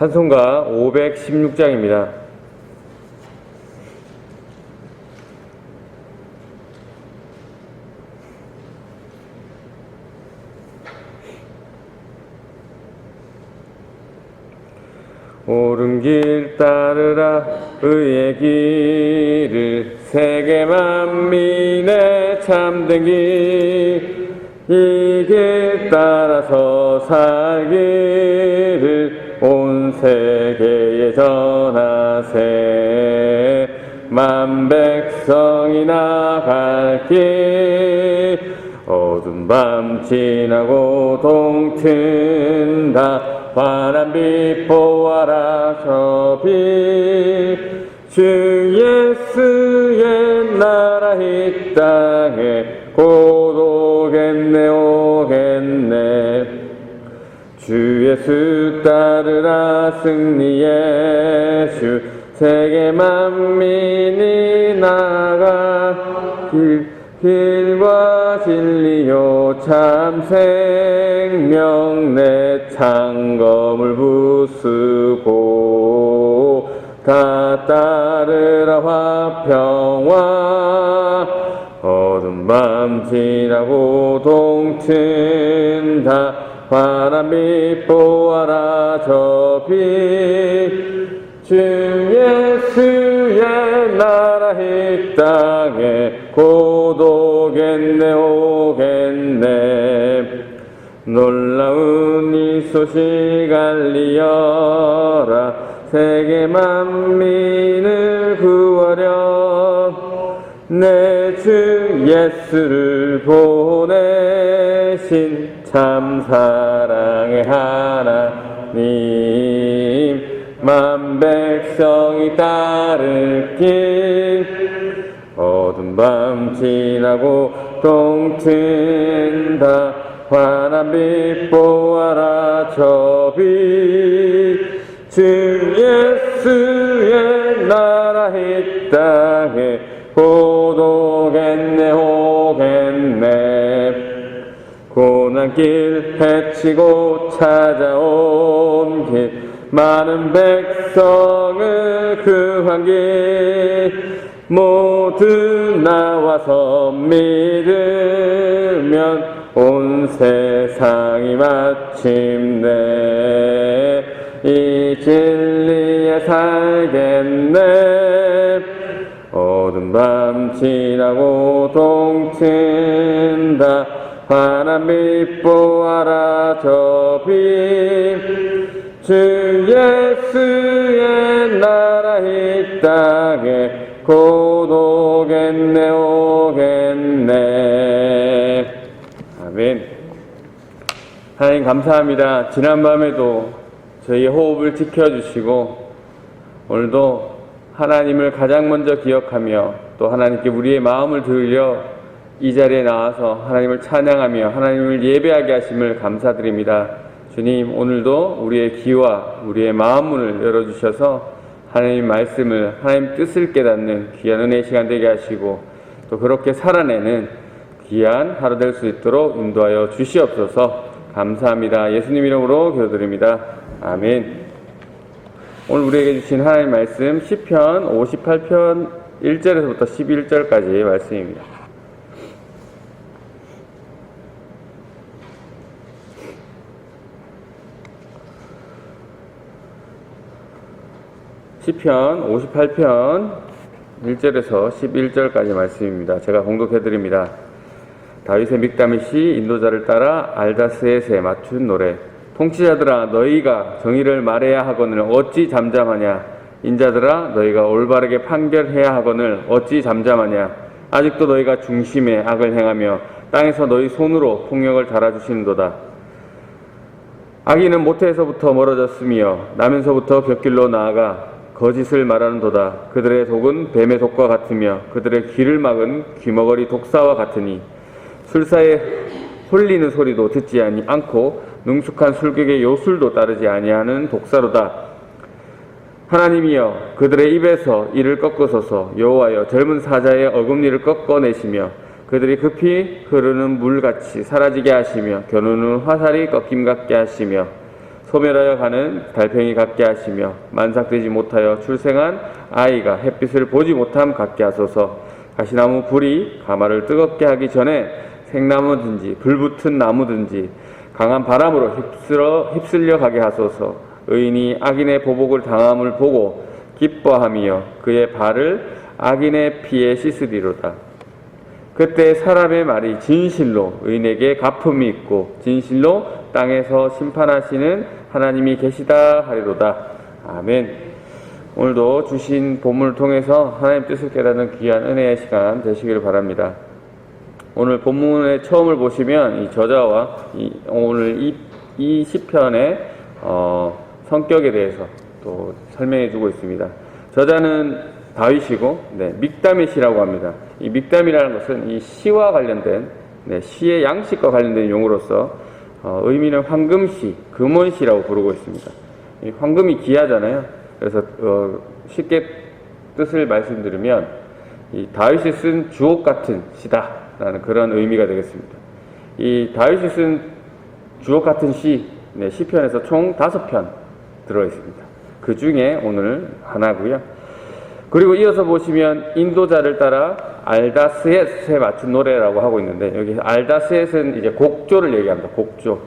찬송가 516장입니다. 옳은 길 따르라 의의 길을 세계 만민의 참된 길 이 길 따라서 살기를 온 세계에 전하세 만 백성이 나갈 길 어두운 밤 지나고 동튼다 환한 빛 보아라 저 빛 주 예수의 나라 이 땅에 곧 오겠네 오겠네 주 예수 따르라 승리의 주 세계 만민이 나가 길과 진리요 참 생명 내 창검을 부수고 다 따르라 화평화 어두운 밤 지나고 동튼다 환한 빛 보아라 저 빛 주 예수의 나라 이 땅에 곧 오겠네 오겠네 놀라운 이 소식 알리어라 세계 만민을 구하려 내 주 예수를 보내신 참 사랑의 하나님 만 백성이 따를 길 어두운 밤 지나고 동튼다 환한 빛 보아라 저 빛 주 예수의 나라 이 땅에 곧 오겠네 오겠네 고난길 헤치고 찾아온 길 많은 백성을 구한 길 모두 나와서 믿으면 온 세상이 마침내 이 진리에 살겠네 어두운 밤 지나고 동튼다 환한 빛 보아라 저 빛 주 예수의 나라 이 땅에 곧 오겠네 오겠네 아멘. 하나님 감사합니다. 지난밤에도 저희의 호흡을 지켜주시고 오늘도 하나님을 가장 먼저 기억하며 또 하나님께 우리의 마음을 들려 이 자리에 나와서 하나님을 찬양하며 하나님을 예배하게 하심을 감사드립니다. 주님 오늘도 우리의 귀와 우리의 마음 문을 열어주셔서 하나님 말씀을 하나님 뜻을 깨닫는 귀한 은혜의 시간 되게 하시고 또 그렇게 살아내는 귀한 하루 될 수 있도록 인도하여 주시옵소서. 감사합니다. 예수님 이름으로 기도드립니다. 아멘. 오늘 우리에게 주신 하나님 말씀 시편 58편 1절에서부터 11절까지의 말씀입니다. 시편 58편 1절에서 11절까지 말씀입니다. 제가 봉독해드립니다. 다윗의 믹다밋이 인도자를 따라 알다스에세 맞춘 노래. 통치자들아 너희가 정의를 말해야 하거늘 어찌 잠잠하냐. 인자들아 너희가 올바르게 판결해야 하거늘 어찌 잠잠하냐. 아직도 너희가 중심에 악을 행하며 땅에서 너희 손으로 폭력을 달아주시는도다. 악인은 모태에서부터 멀어졌으며 나면서부터 벽길로 나아가 거짓을 말하는도다. 그들의 독은 뱀의 독과 같으며 그들의 귀를 막은 귀머거리 독사와 같으니 술사의 홀리는 소리도 듣지 않고 능숙한 술객의 요술도 따르지 아니하는 독사로다. 하나님이여 그들의 입에서 이를 꺾으소서. 여호와여 젊은 사자의 어금니를 꺾어내시며 그들이 급히 흐르는 물같이 사라지게 하시며 겨누는 화살이 꺾임 같게 하시며 소멸하여 가는 달팽이 같게 하시며 만삭되지 못하여 출생한 아이가 햇빛을 보지 못함 같게 하소서. 가시나무 불이 가마를 뜨겁게 하기 전에 생나무든지 불붙은 나무든지 강한 바람으로 휩쓸려 가게 하소서. 의인이 악인의 보복을 당함을 보고 기뻐하며 그의 발을 악인의 피에 씻으리로다. 그때 사람의 말이 진실로 의인에게 갚음이 있고 진실로 땅에서 심판하시는 하나님이 계시다 하리로다. 아멘. 오늘도 주신 본문을 통해서 하나님 뜻을 깨닫는 귀한 은혜의 시간 되시기를 바랍니다. 오늘 본문의 처음을 보시면 이 저자와 오늘 이 시편의 성격에 대해서 또 설명해 주고 있습니다. 저자는 다윗이고 믹다밋이라고 합니다. 이 믹담이라는 것은 이 시와 관련된 시의 양식과 관련된 용어로서 의미는 황금시, 금원시라고 부르고 있습니다. 이 황금이 귀하잖아요. 그래서 쉽게 뜻을 말씀드리면 이 다윗이 쓴 주옥 같은 시다라는 그런 의미가 되겠습니다. 이 다윗이 쓴 주옥 같은 시편에서 총 5편 들어 있습니다. 그 중에 오늘 하나고요. 그리고 이어서 보시면 인도자를 따라 알다스헷에 맞춘 노래라고 하고 있는데, 여기 알다스헷은 이제 곡조를 얘기합니다. 곡조.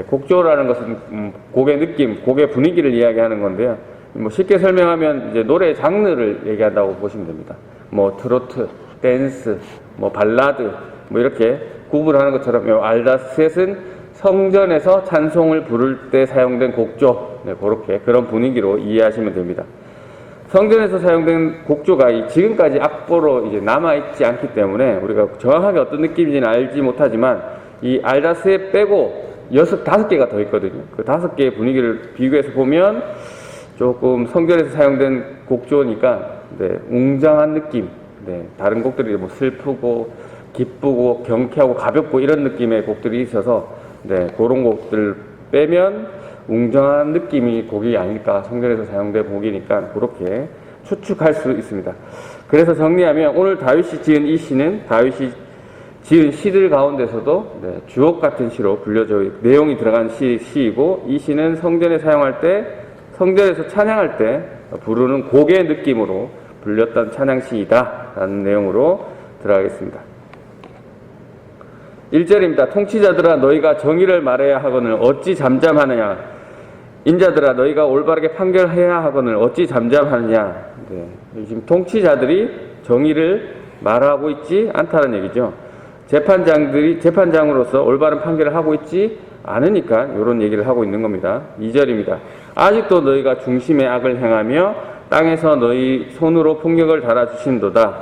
곡조라는 것은 곡의 느낌, 곡의 분위기를 이야기하는 건데요. 뭐 쉽게 설명하면 이제 노래의 장르를 얘기한다고 보시면 됩니다. 뭐 트로트, 댄스, 뭐 발라드, 뭐 이렇게 구분하는 것처럼 알다스헷은 성전에서 찬송을 부를 때 사용된 곡조, 그렇게 그런 분위기로 이해하시면 됩니다. 성전에서 사용된 곡조가 지금까지 악보로 이제 남아있지 않기 때문에 우리가 정확하게 어떤 느낌인지는 알지 못하지만 이 알다스에 빼고 5개가 더 있거든요. 그 5개의 분위기를 비교해서 보면 조금 성전에서 사용된 곡조니까 웅장한 느낌, 다른 곡들이 뭐 슬프고 기쁘고 경쾌하고 가볍고 이런 느낌의 곡들이 있어서 그런 곡들 빼면 웅장한 느낌이 곡이 아닐까, 성전에서 사용된 곡이니까 그렇게 추측할 수 있습니다. 그래서 정리하면 오늘 다윗이 지은 이 시는 다윗이 지은 시들 가운데서도 주옥 같은 시로 불려져 내용이 들어간 시이고, 이 시는 성전에 사용할 때, 성전에서 찬양할 때 부르는 곡의 느낌으로 불렸던 찬양시이다 라는 내용으로 들어가겠습니다. 1절입니다. 통치자들아 너희가 정의를 말해야 하거늘 어찌 잠잠하느냐. 인자들아 너희가 올바르게 판결해야 하거늘 어찌 잠잠하느냐. 지금 통치자들이 정의를 말하고 있지 않다는 얘기죠. 재판장으로서 올바른 판결을 하고 있지 않으니까 이런 얘기를 하고 있는 겁니다. 2절입니다. 아직도 너희가 중심의 악을 행하며 땅에서 너희 손으로 폭력을 달아주신도다.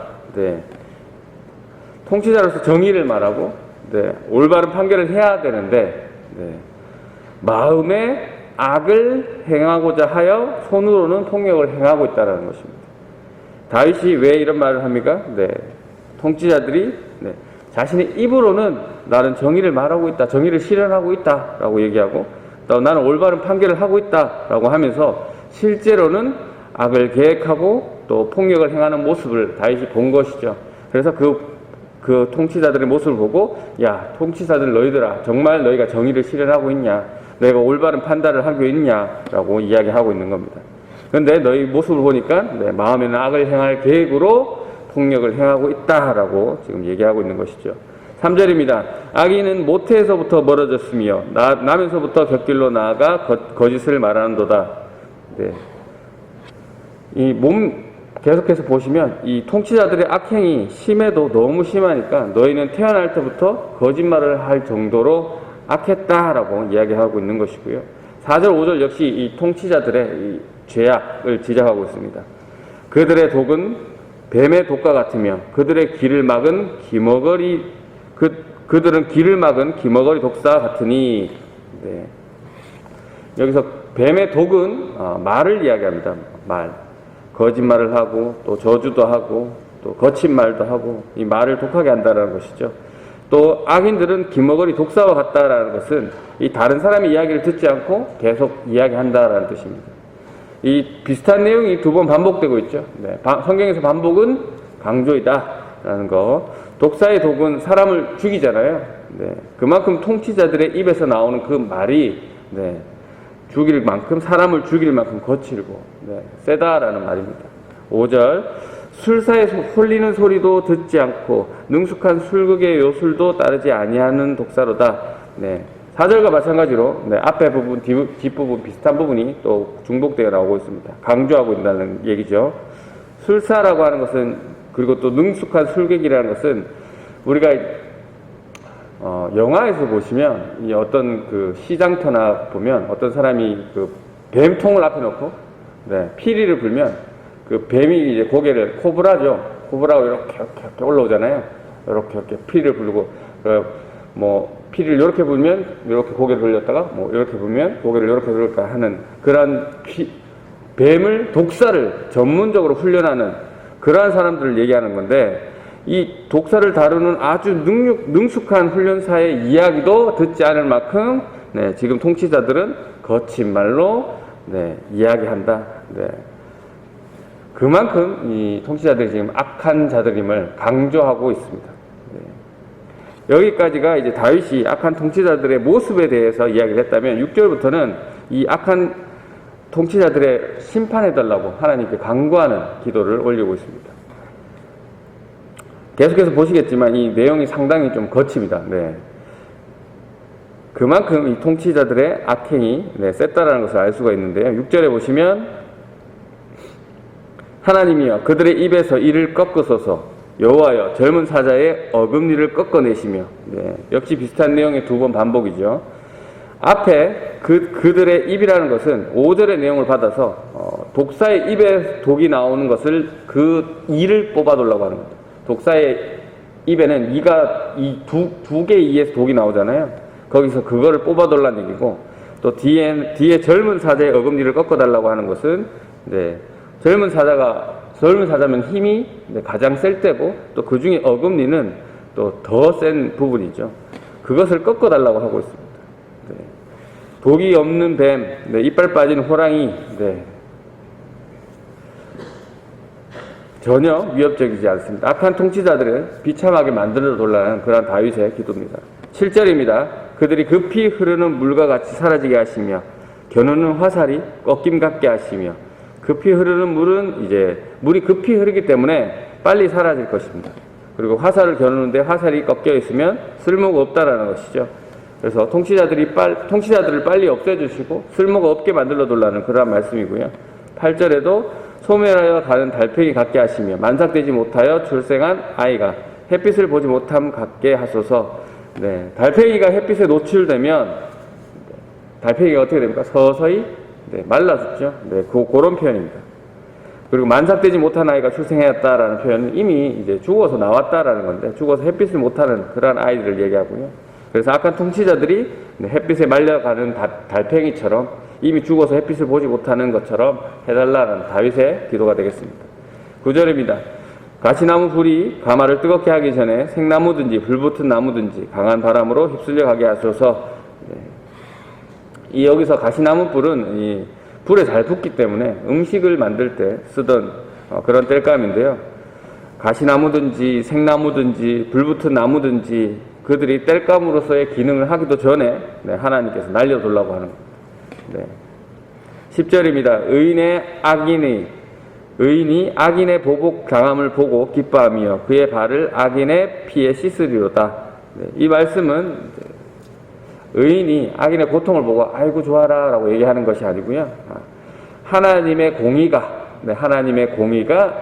통치자로서 정의를 말하고 올바른 판결을 해야 되는데 마음에 악을 행하고자 하여 손으로는 폭력을 행하고 있다는 것입니다. 다윗이 왜 이런 말을 합니까? 통치자들이 자신의 입으로는 나는 정의를 말하고 있다, 정의를 실현하고 있다 라고 얘기하고 또 나는 올바른 판결을 하고 있다 라고 하면서 실제로는 악을 계획하고 또 폭력을 행하는 모습을 다윗이 본 것이죠. 그래서 그 통치자들의 모습을 보고 야, 통치자들 너희들아 정말 너희가 정의를 실현하고 있냐, 너희가 올바른 판단을 하고 있냐라고 이야기하고 있는 겁니다. 그런데 너희 모습을 보니까 마음에는 악을 행할 계획으로 폭력을 행하고 있다라고 지금 얘기하고 있는 것이죠. 3절입니다. 악인은 모태에서부터 멀어졌으며 나면서부터 곁길로 나아가 거짓을 말하는도다. 계속해서 보시면 이 통치자들의 악행이 심해도 너무 심하니까 너희는 태어날 때부터 거짓말을 할 정도로 악했다라고 이야기하고 있는 것이고요. 4절, 5절 역시 이 통치자들의 이 죄악을 지적하고 있습니다. 그들의 독은 뱀의 독과 같으며 그들의 길을 막은 그들은 길을 막은 기머거리 독사 같으니. 여기서 뱀의 독은 말을 이야기합니다. 말. 거짓말을 하고 또 저주도 하고 또 거친 말도 하고 이 말을 독하게 한다는 것이죠. 또 악인들은 기머거리 독사와 같다라는 것은 이 다른 사람의 이야기를 듣지 않고 계속 이야기한다라는 뜻입니다. 이 비슷한 내용이 2번 반복되고 있죠. 성경에서 반복은 강조이다라는 거. 독사의 독은 사람을 죽이잖아요. 그만큼 통치자들의 입에서 나오는 그 말이 죽일 만큼, 사람을 죽일 만큼 거칠고, 네, 세다라는 말입니다. 5절, 술사에 홀리는 소리도 듣지 않고 능숙한 술극의 요술도 따르지 아니하는 독사로다. 네, 4절과 마찬가지로 네, 앞에 부분, 뒷부분 비슷한 부분이 또 중복되어 나오고 있습니다. 강조하고 있다는 얘기죠. 술사라고 하는 것은, 그리고 또 능숙한 술객이라는 것은 우리가 영화에서 보시면 이 어떤 그 시장터나 보면 어떤 사람이 그 뱀통을 앞에 놓고 네, 피리를 불면 그 뱀이 이제 고개를 코브라고 이렇게 올라오잖아요. 이렇게 피리를 불고 뭐 피리를 이렇게 불면 이렇게 고개를 돌렸다가 뭐 이렇게 불면 고개를 이렇게 돌렸다 하는 그런 뱀을 독사를 전문적으로 훈련하는 그러한 사람들을 얘기하는 건데, 이 독사를 다루는 아주 능숙한 훈련사의 이야기도 듣지 않을 만큼 네, 지금 통치자들은 거친 말로 네, 이야기한다. 네. 그만큼 이 통치자들이 지금 악한 자들임을 강조하고 있습니다. 네. 여기까지가 이제 다윗이 악한 통치자들의 모습에 대해서 이야기를 했다면, 6절부터는 이 악한 통치자들의 심판해달라고 하나님께 간구하는 기도를 올리고 있습니다. 계속해서 보시겠지만 이 내용이 상당히 좀 거칩니다. 네. 그만큼 이 통치자들의 악행이 네, 셌다라는 것을 알 수가 있는데요. 6절에 보시면 하나님이여 그들의 입에서 이를 꺾으소서, 여호와여 젊은 사자의 어금니를 꺾어내시며. 네. 역시 비슷한 내용의 두 번 반복이죠. 앞에 그들의 입이라는 것은 5절의 내용을 받아서 독사의 입에 독이 나오는 것을 그 이를 뽑아달라고 하는 겁니다. 독사의 입에는 이가 이 두 개의 이에서 독이 나오잖아요. 거기서 그거를 뽑아달라는 얘기고, 또 뒤에 젊은 사자의 어금니를 꺾어달라고 하는 것은 네, 젊은 사자면 힘이 네, 가장 셀 때고, 또 그 중에 어금니는 또 더 센 부분이죠. 그것을 꺾어달라고 하고 있습니다. 네. 독이 없는 뱀, 네, 이빨 빠진 호랑이, 네. 전혀 위협적이지 않습니다. 악한 통치자들은 비참하게 만들어 달라는 그러한 다윗의 기도입니다. 7절입니다. 그들이 급히 흐르는 물과 같이 사라지게 하시며 겨누는 화살이 꺾임 같게 하시며. 급히 흐르는 물은 이제 물이 급히 흐르기 때문에 빨리 사라질 것입니다. 그리고 화살을 겨누는데 화살이 꺾여 있으면 쓸모가 없다라는 것이죠. 그래서 통치자들을 빨리 없애주시고 쓸모가 없게 만들어 달라는 그러한 말씀이고요. 8절에도 소멸하여 가는 달팽이 같게 하시며 만삭되지 못하여 출생한 아이가 햇빛을 보지 못함 같게 하소서. 네, 달팽이가 햇빛에 노출되면 달팽이가 어떻게 됩니까? 서서히 네, 말라 죽죠. 네, 그런 표현입니다. 그리고 만삭되지 못한 아이가 출생하였다라는 표현은 이미 이제 죽어서 나왔다라는 건데, 죽어서 햇빛을 못하는 그런 아이들을 얘기하고요. 그래서 악한 통치자들이 햇빛에 말려가는 달팽이처럼 이미 죽어서 햇빛을 보지 못하는 것처럼 해달라는 다윗의 기도가 되겠습니다. 9절입니다. 가시나무 불이 가마를 뜨겁게 하기 전에 생나무든지 불붙은 나무든지 강한 바람으로 휩쓸려 가게 하소서. 이 여기서 가시나무 불은 이 불에 잘 붙기 때문에 음식을 만들 때 쓰던 그런 땔감인데요. 가시나무든지 생나무든지 불붙은 나무든지 그들이 땔감으로서의 기능을 하기도 전에 하나님께서 날려달라고 하는 겁니다. 네. 10절입니다. 의인이 악인의 보복 당함을 보고 기뻐하며 그의 발을 악인의 피에 씻으리로다. 네. 이 말씀은 의인이 악인의 고통을 보고 아이고 좋아라 라고 얘기하는 것이 아니고요. 하나님의 공의가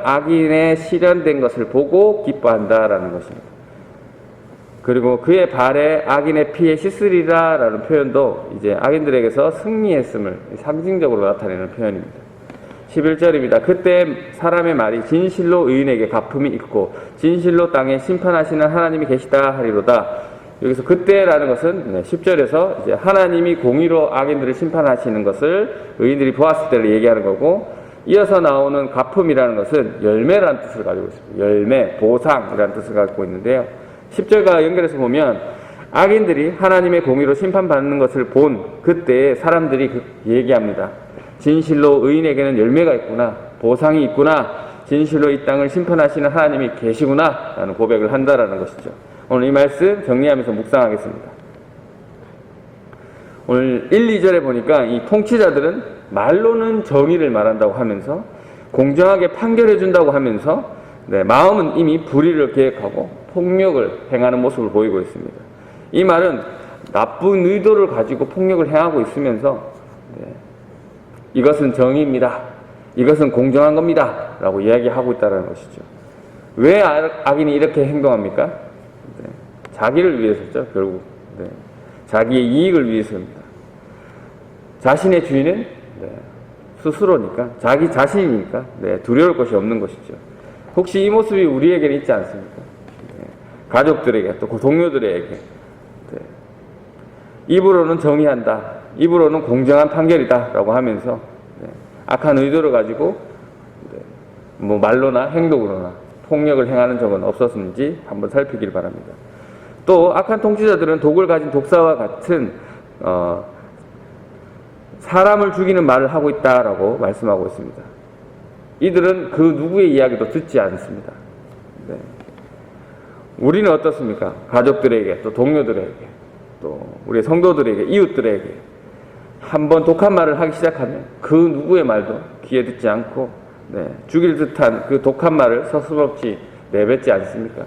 악인의 실현된 것을 보고 기뻐한다라는 것입니다. 그리고 그의 발에 악인의 피에 씻으리라 라는 표현도 이제 악인들에게서 승리했음을 상징적으로 나타내는 표현입니다. 11절입니다. 그때 사람의 말이 진실로 의인에게 갚음이 있고 진실로 땅에 심판하시는 하나님이 계시다 하리로다. 여기서 그때라는 것은 10절에서 이제 하나님이 공의로 악인들을 심판하시는 것을 의인들이 보았을 때를 얘기하는 거고, 이어서 나오는 갚음이라는 것은 열매라는 뜻을 가지고 있습니다. 열매, 보상이라는 뜻을 갖고 있는데요. 10절과 연결해서 보면 악인들이 하나님의 공의로 심판받는 것을 본 그때에 사람들이 얘기합니다. 진실로 의인에게는 열매가 있구나, 보상이 있구나, 진실로 이 땅을 심판하시는 하나님이 계시구나 라는 고백을 한다라는 것이죠. 오늘 이 말씀 정리하면서 묵상하겠습니다. 오늘 1, 2절에 보니까 이 통치자들은 말로는 정의를 말한다고 하면서 공정하게 판결해 준다고 하면서 마음은 이미 불의를 계획하고 폭력을 행하는 모습을 보이고 있습니다. 이 말은 나쁜 의도를 가지고 폭력을 행하고 있으면서 이것은 정의입니다. 이것은 공정한 겁니다. 라고 이야기하고 있다는 것이죠. 왜 악인이 이렇게 행동합니까? 자기를 위해서죠, 결국. 자기의 이익을 위해서입니다. 자신의 주인은 스스로니까, 자기 자신이니까 두려울 것이 없는 것이죠. 혹시 이 모습이 우리에게는 있지 않습니까? 가족들에게, 또 동료들에게. 입으로는 정의한다. 입으로는 공정한 판결이다. 라고 하면서 악한 의도를 가지고 뭐 말로나 행동으로나 폭력을 행하는 적은 없었는지 한번 살피길 바랍니다. 또 악한 통치자들은 독을 가진 독사와 같은 사람을 죽이는 말을 하고 있다라고 말씀하고 있습니다. 이들은 그 누구의 이야기도 듣지 않습니다. 우리는 어떻습니까? 가족들에게, 또 동료들에게, 또 우리 성도들에게, 이웃들에게 한번 독한 말을 하기 시작하면 그 누구의 말도 귀에 듣지 않고 죽일 듯한 그 독한 말을 서슴없이 내뱉지 않습니까?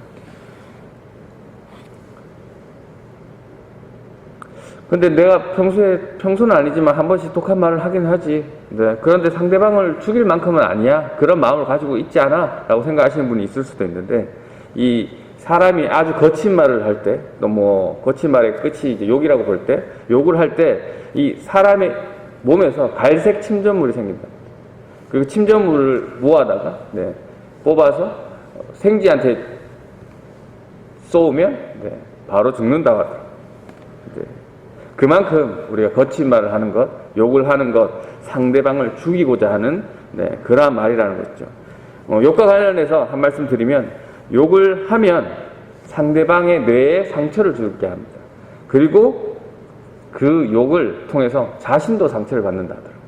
근데 내가 평소는 아니지만 한 번씩 독한 말을 하긴 하지. 그런데 상대방을 죽일 만큼은 아니야. 그런 마음을 가지고 있지 않아. 라고 생각하시는 분이 있을 수도 있는데, 이 사람이 아주 거친 말을 할 때, 또 뭐, 거친 말의 끝이 이제 욕이라고 볼 때, 욕을 할 때, 이 사람의 몸에서 갈색 침전물이 생긴다. 그리고 침전물을 모아다가, 뽑아서 생쥐한테 쏘면, 바로 죽는다고 하더라고요. 그만큼 우리가 거친 말을 하는 것, 욕을 하는 것, 상대방을 죽이고자 하는 그러한 말이라는 거죠. 욕과 관련해서 한 말씀 드리면, 욕을 하면 상대방의 뇌에 상처를 주게 합니다. 그리고 그 욕을 통해서 자신도 상처를 받는다 하더라고요.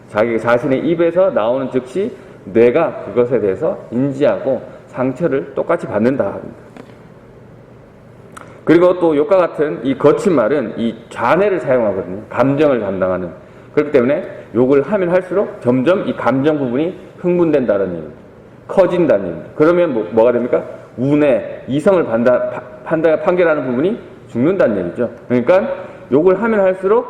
자기 자신의 입에서 나오는 즉시 뇌가 그것에 대해서 인지하고 상처를 똑같이 받는다 합니다. 그리고 또 욕과 같은 이 거친 말은 이 좌뇌를 사용하거든요. 감정을 담당하는. 그렇기 때문에 욕을 하면 할수록 점점 이 감정 부분이 흥분된다는 얘기입니다. 커진다는 얘기입니다. 그러면 뭐가 됩니까? 우뇌, 이성을 판결하는 부분이 죽는다는 얘기죠. 그러니까 욕을 하면 할수록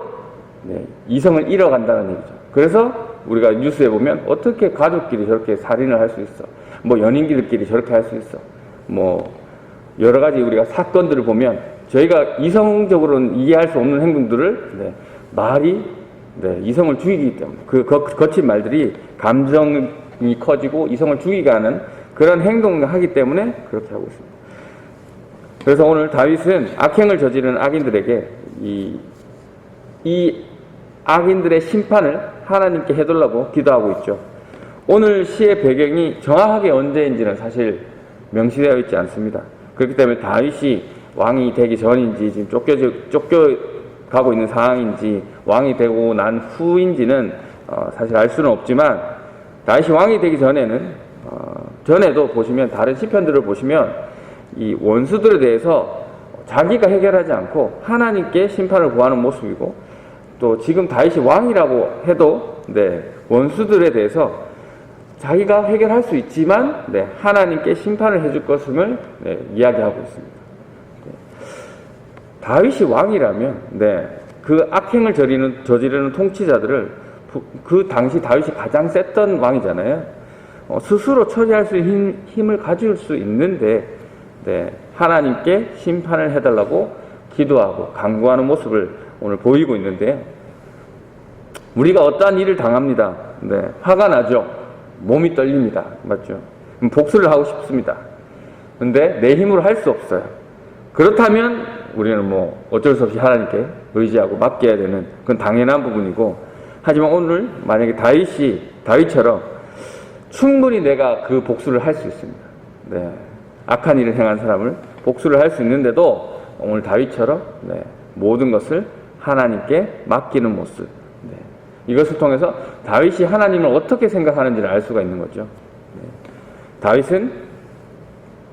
이성을 잃어간다는 얘기죠. 그래서 우리가 뉴스에 보면 어떻게 가족끼리 저렇게 살인을 할 수 있어? 뭐 연인끼리 저렇게 할 수 있어? 뭐 여러 가지 우리가 사건들을 보면 저희가 이성적으로는 이해할 수 없는 행동들을 말이 이성을 죽이기 때문에 그 거친 말들이 감정이 커지고 이성을 죽이게 하는 그런 행동을 하기 때문에 그렇게 하고 있습니다. 그래서 오늘 다윗은 악행을 저지르는 악인들에게 이 악인들의 심판을 하나님께 해달라고 기도하고 있죠. 오늘 시의 배경이 정확하게 언제인지는 사실 명시되어 있지 않습니다. 그렇기 때문에 다윗이 왕이 되기 전인지 지금 쫓겨가고 있는 상황인지 왕이 되고 난 후인지는 사실 알 수는 없지만 다윗이 왕이 되기 전에도 보시면 다른 시편들을 보시면 이 원수들에 대해서 자기가 해결하지 않고 하나님께 심판을 구하는 모습이고 또 지금 다윗이 왕이라고 해도 원수들에 대해서 자기가 해결할 수 있지만 하나님께 심판을 해줄 것임을 이야기하고 있습니다. 다윗이 왕이라면 그 악행을 저지르는 통치자들을 그 당시 다윗이 가장 셌던 왕이잖아요. 스스로 처리할 수 있는 힘을 가질 수 있는데 하나님께 심판을 해달라고 기도하고 간구하는 모습을 오늘 보이고 있는데요. 우리가 어떠한 일을 당합니다. 화가 나죠. 몸이 떨립니다. 맞죠? 복수를 하고 싶습니다. 근데 내 힘으로 할 수 없어요. 그렇다면 우리는 뭐 어쩔 수 없이 하나님께 의지하고 맡겨야 되는 그건 당연한 부분이고 하지만 오늘 만약에 다윗처럼 충분히 내가 그 복수를 할 수 있습니다. 악한 일을 행한 사람을 복수를 할 수 있는데도 오늘 다윗처럼 모든 것을 하나님께 맡기는 모습 이것을 통해서 다윗이 하나님을 어떻게 생각하는지를 알 수가 있는 거죠. 다윗은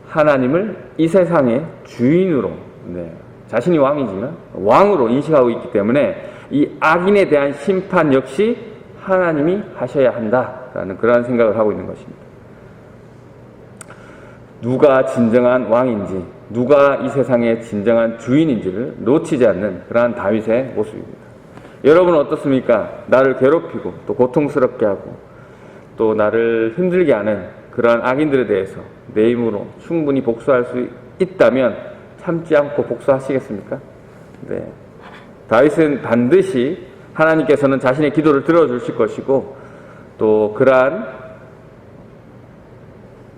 하나님을 이 세상의 주인으로 자신이 왕이지만 왕으로 인식하고 있기 때문에 이 악인에 대한 심판 역시 하나님이 하셔야 한다라는 그러한 생각을 하고 있는 것입니다. 누가 진정한 왕인지, 누가 이 세상의 진정한 주인인지를 놓치지 않는 그러한 다윗의 모습입니다. 여러분은 어떻습니까? 나를 괴롭히고 또 고통스럽게 하고 또 나를 힘들게 하는 그러한 악인들에 대해서 내 힘으로 충분히 복수할 수 있다면 참지 않고 복수하시겠습니까? 네. 다윗은 반드시 하나님께서는 자신의 기도를 들어주실 것이고 또 그러한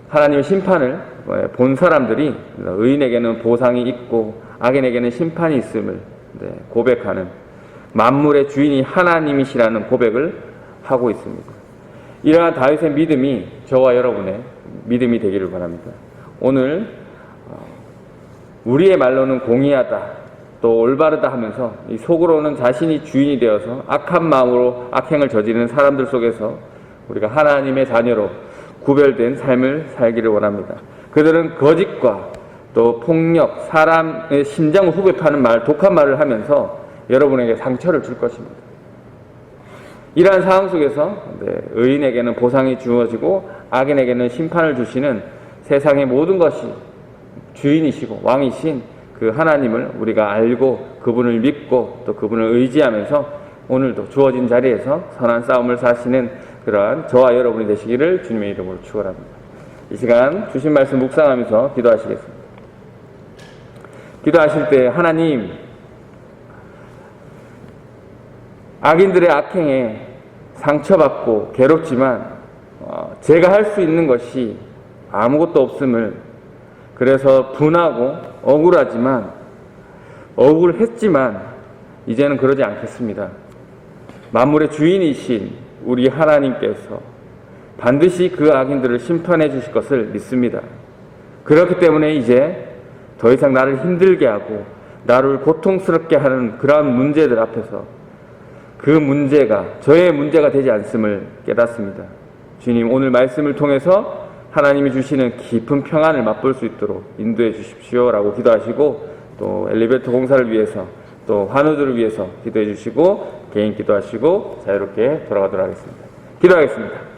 하나님의 심판을 본 사람들이 의인에게는 보상이 있고 악인에게는 심판이 있음을 고백하는 만물의 주인이 하나님이시라는 고백을 하고 있습니다. 이러한 다윗의 믿음이 저와 여러분의 믿음이 되기를 바랍니다. 오늘 우리의 말로는 공의하다 또 올바르다 하면서 이 속으로는 자신이 주인이 되어서 악한 마음으로 악행을 저지르는 사람들 속에서 우리가 하나님의 자녀로 구별된 삶을 살기를 원합니다. 그들은 거짓과 또 폭력, 사람의 심장을 후벼 파는 말, 독한 말을 하면서 여러분에게 상처를 줄 것입니다. 이러한 상황 속에서 의인에게는 보상이 주어지고 악인에게는 심판을 주시는 세상의 모든 것이 주인이시고 왕이신 그 하나님을 우리가 알고 그분을 믿고 또 그분을 의지하면서 오늘도 주어진 자리에서 선한 싸움을 사시는 그러한 저와 여러분이 되시기를 주님의 이름으로 축원합니다. 이 시간 주신 말씀 묵상하면서 기도하시겠습니다. 기도하실 때 하나님, 악인들의 악행에 상처받고 괴롭지만 제가 할 수 있는 것이 아무것도 없음을, 그래서 분하고 억울했지만 이제는 그러지 않겠습니다. 만물의 주인이신 우리 하나님께서 반드시 그 악인들을 심판해 주실 것을 믿습니다. 그렇기 때문에 이제 더 이상 나를 힘들게 하고 나를 고통스럽게 하는 그러한 문제들 앞에서 그 문제가 저의 문제가 되지 않음을 깨닫습니다. 주님, 오늘 말씀을 통해서 하나님이 주시는 깊은 평안을 맛볼 수 있도록 인도해 주십시오라고 기도하시고 또 엘리베이터 공사를 위해서 또 환우들을 위해서 기도해 주시고 개인 기도하시고 자유롭게 돌아가도록 하겠습니다. 기도하겠습니다.